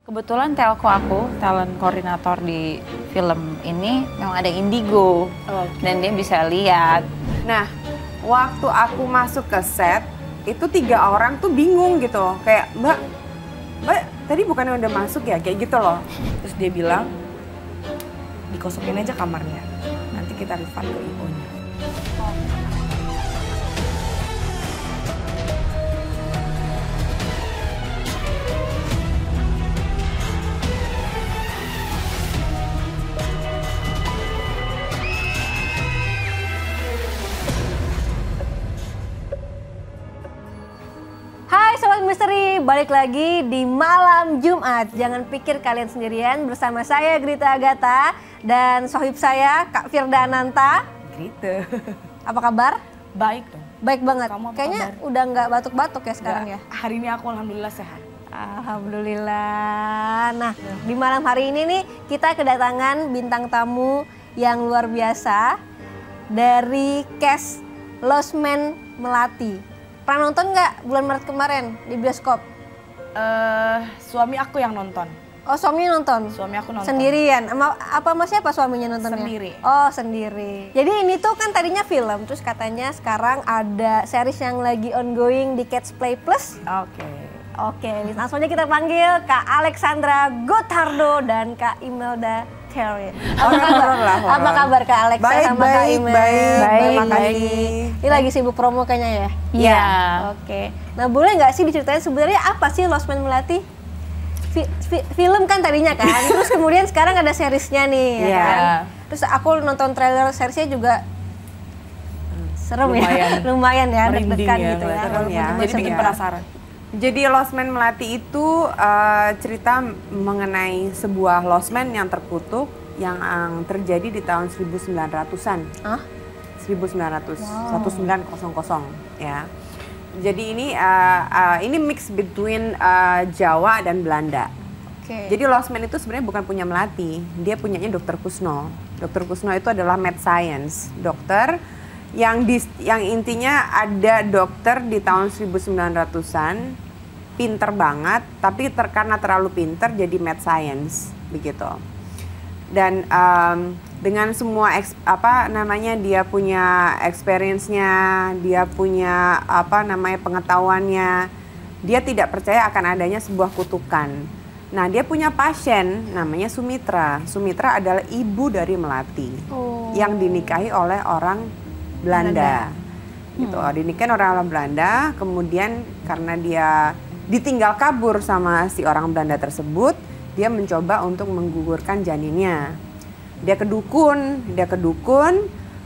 Kebetulan telco aku, talent koordinator di film ini memang ada Indigo. Dan dia bisa lihat. Nah, waktu aku masuk ke set, itu 3 orang tuh bingung gitu. Kayak, Mbak, tadi bukannya udah masuk ya? Kayak gitu loh. Terus dia bilang, dikosongin aja kamarnya. Nanti kita refund ke IO-nya. Hai Sobat Misteri, balik lagi di malam Jumat. Jangan pikir kalian sendirian, bersama saya Grita Agatha dan sohib saya Kak Firdananta. Gitu. Apa kabar? Baik dong. Baik banget. Kamu apa Kayaknya kabar? udah nggak batuk-batuk ya sekarang ya? Hari ini aku alhamdulillah sehat. Alhamdulillah. Nah, di malam hari ini nih kita kedatangan bintang tamu yang luar biasa dari cast Lost Man Melati. Pernah nonton nggak bulan Maret kemarin di bioskop? Suami aku yang nonton. Oh, suami nonton? Suami aku nonton. Sendirian? Sama siapa suaminya nontonnya? Sendiri. Oh, sendiri. Jadi ini tuh kan tadinya film, terus katanya sekarang ada series yang lagi ongoing di Catch Play Plus. Oke, langsung aja kita panggil Kak Alexandra Gothardo dan Kak Imelda Terry. Apa kabar Kak Alexa Baik, sama Kak baik, Imel? baik. Terima baik. kasih. Ini lagi sibuk promo kayaknya ya? Iya. Oke. Nah, boleh nggak sih diceritain sebenarnya apa sih Lost Man Melati? Film kan tadinya kan, terus kemudian sekarang ada seriesnya nih, ya Iya. kan? Terus aku nonton trailer seriesnya juga serem Lumayan. ya, lumayan ya, Merinding deg-degan ya, gitu ya. serem walaupun ya. cuma Jadi bikin sebentar. penasaran. Jadi Lost Man Melati itu cerita mengenai sebuah lost man yang terkutuk yang terjadi di tahun 1900-an. Hah? 1900 ya. Jadi ini mix between Jawa dan Belanda. Oke. Jadi Lost Man itu sebenarnya bukan punya Melati, dia punyanya Dr. Kusno. Dr. Kusno itu adalah mad science, dokter yang intinya ada dokter di tahun 1900-an, pinter banget, tapi karena terlalu pinter jadi mad science begitu. Dan dengan semua dia punya experience-nya, dia punya pengetahuannya, dia tidak percaya akan adanya sebuah kutukan. Nah, dia punya pasien namanya Sumitra. Sumitra adalah ibu dari Melati yang dinikahi oleh orang Belanda. Gitu, dinikahi orang Belanda, kemudian karena dia ditinggal kabur sama si orang Belanda tersebut, dia mencoba untuk menggugurkan janinnya. Dia ke dukun,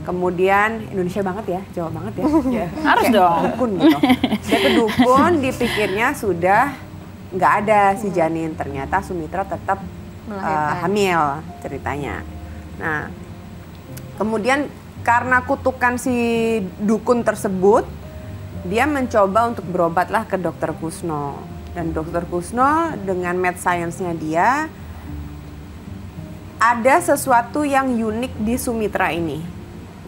kemudian Indonesia banget ya, Jawa banget ya. Harus dong. Dukun gitu. Dia ke dukun, dipikirnya sudah nggak ada si janin, ternyata Sumitra tetap hamil ceritanya. Nah, kemudian karena kutukan si dukun tersebut, dia mencoba untuk berobatlah ke Dr. Kusno. Dan Dr. Kusno dengan mad science-nya dia, ada sesuatu yang unik di Sumitra ini,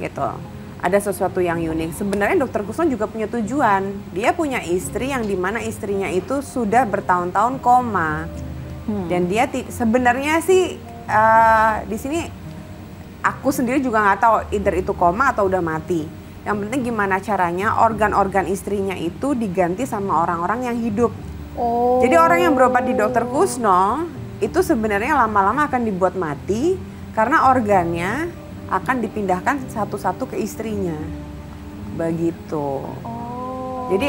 gitu. Ada sesuatu yang unik. Sebenarnya Dr. Kusno juga punya tujuan. Dia punya istri yang dimana istrinya itu sudah bertahun-tahun koma. Dan dia sebenarnya sih di sini aku sendiri juga nggak tahu either itu koma atau udah mati. Yang penting gimana caranya organ-organ istrinya itu diganti sama orang-orang yang hidup. Jadi orang yang berobat di Dr. Kusno itu sebenarnya lama-lama akan dibuat mati karena organnya akan dipindahkan satu-satu ke istrinya, begitu. Jadi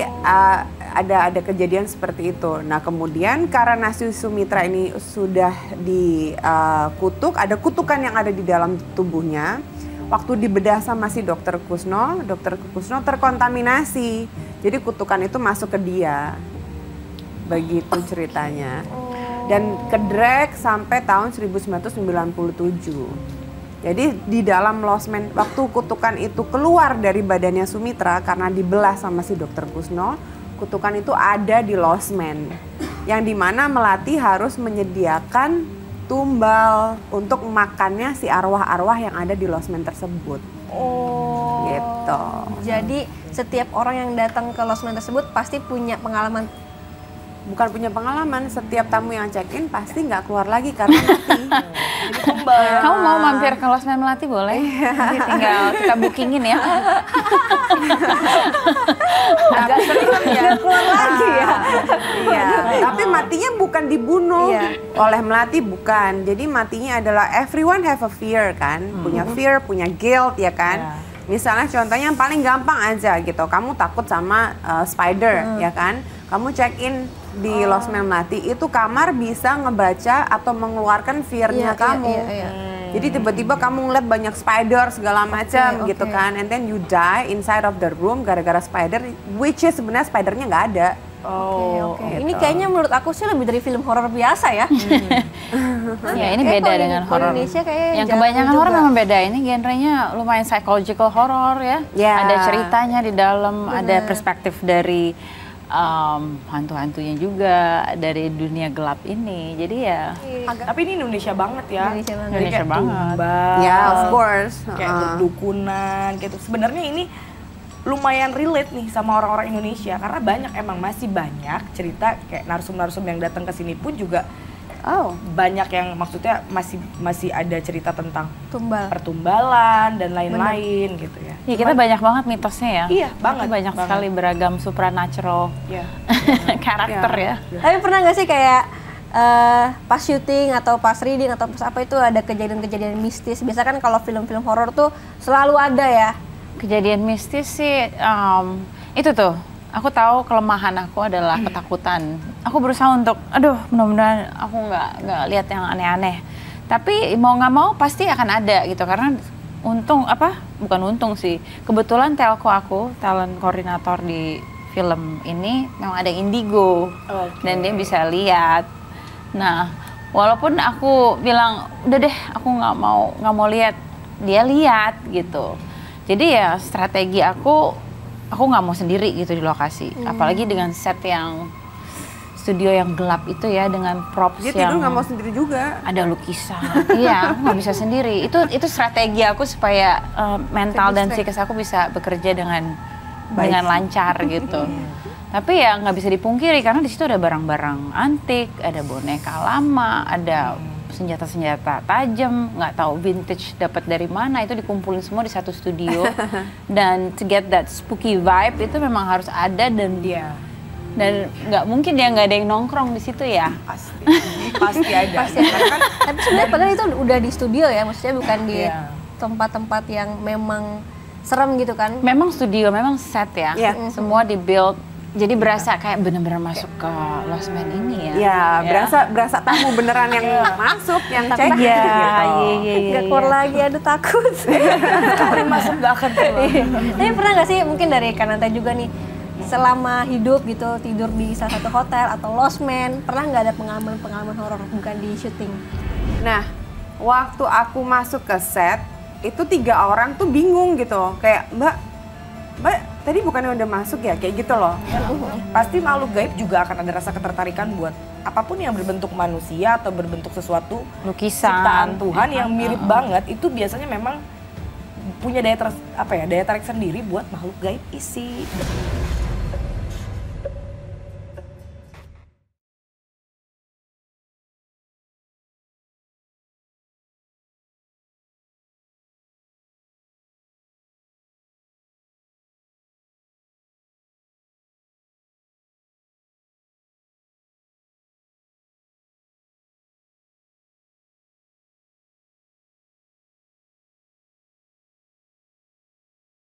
ada kejadian seperti itu. Nah, kemudian karena si Sumitra ini sudah dikutuk, ada kutukan yang ada di dalam tubuhnya. Waktu dibedah sama si Dr. Kusno terkontaminasi. Jadi kutukan itu masuk ke dia. Begitu ceritanya. Dan kedrag sampai tahun 1997. Jadi di dalam Lost Man, waktu kutukan itu keluar dari badannya Sumitra karena dibelah sama si Dr. Kusno, kutukan itu ada di Lost Man. Yang dimana Melati harus menyediakan tumbal untuk makannya si arwah-arwah yang ada di Lost Man tersebut. Gitu. Jadi setiap orang yang datang ke Lost Man tersebut pasti punya pengalaman bukan punya pengalaman, setiap tamu yang check-in pasti nggak keluar lagi karena mati. Jadi tumbal. Kamu mau mampir ke Losmen Melati boleh? Nanti tinggal kita bookingin ya. Agak serem ya. Keluar lagi ya. Iya, tapi matinya bukan dibunuh oleh Melati, bukan. Jadi matinya adalah everyone have a fear kan, punya fear, punya guilt ya kan. Misalnya contohnya yang paling gampang aja gitu, kamu takut sama spider ya kan, kamu check in di Losmen Melati, itu kamar bisa ngebaca atau mengeluarkan fear-nya kamu. Jadi tiba-tiba kamu ngeliat banyak spider segala macam gitu kan, and then you die inside of the room gara-gara spider, which is sebenarnya spidernya nggak ada. Oke. Ini kayaknya menurut aku sih lebih dari film horor biasa ya. Ya ini beda dengan horor. Indonesia kayaknya yang kebanyakan horor memang beda. Ini genrenya lumayan psychological horror ya. Ada ceritanya di dalam, ada perspektif dari hantu-hantunya juga, dari dunia gelap ini. Jadi ya. Tapi ini Indonesia banget ya. Indonesia banget. Tumbal, Ya, of course. Kayak berdukunan gitu. Sebenarnya ini lumayan relate nih sama orang-orang Indonesia karena emang masih banyak cerita kayak narsum-narsum yang datang ke sini pun juga banyak yang maksudnya masih ada cerita tentang pertumbalan dan lain-lain gitu ya. Iya, kita banyak banget mitosnya ya. Iya, banget. Banyak sekali beragam supernatural karakter ya. Tapi pernah nggak sih kayak pas syuting atau pas reading atau pas apa itu ada kejadian-kejadian mistis? Biasa kan kalau film-film horor tuh selalu ada ya. Kejadian mistis sih, itu tuh, aku tahu kelemahan aku adalah ketakutan. Aku berusaha untuk, mudah-mudahan aku nggak lihat yang aneh-aneh. Tapi mau nggak mau pasti akan ada gitu, karena bukan untung sih. Kebetulan telco aku, talent koordinator di film ini memang ada indigo, dan dia bisa lihat. Nah, walaupun aku bilang, udah deh, aku nggak mau lihat, dia lihat gitu. Jadi ya strategi aku nggak mau sendiri gitu di lokasi, apalagi dengan set yang studio yang gelap itu ya, dengan props dia yang tidur nggak mau sendiri juga, ada lukisan. Iya, aku nggak bisa sendiri. Itu strategi aku supaya mental dan psikis aku bisa bekerja dengan lancar gitu. Tapi ya nggak bisa dipungkiri karena di situ ada barang-barang antik, ada boneka lama, ada senjata-senjata tajam, nggak tahu vintage dapat dari mana, itu dikumpulin semua di satu studio. Dan to get that spooky vibe itu memang harus ada, dan nggak mungkin ya nggak ada yang nongkrong di situ ya. Pasti ada. Tapi sebenarnya padahal itu udah di studio ya, maksudnya bukan di tempat-tempat yang memang serem gitu kan? Memang studio, memang set ya. Semua di build. Jadi berasa kayak bener-bener masuk ke Losmen ini ya. Ya, berasa tamu beneran yang masuk, yang cek. Iya. Gak keluar lagi, aduh takut. Sekali masuk gak akan keluar. Tapi pernah gak sih, mungkin dari Kananta juga nih, selama hidup gitu, tidur di salah satu hotel atau Losmen, pernah nggak ada pengalaman horor bukan di syuting? Nah, waktu aku masuk ke set, itu 3 orang tuh bingung gitu. Kayak, Mbak, tadi bukannya udah masuk ya? Kayak gitu loh. Pasti makhluk gaib juga akan ada rasa ketertarikan buat apapun yang berbentuk manusia atau berbentuk sesuatu lukisan ciptaan Tuhan yang mirip banget, itu biasanya memang punya daya tarik sendiri buat makhluk gaib isi.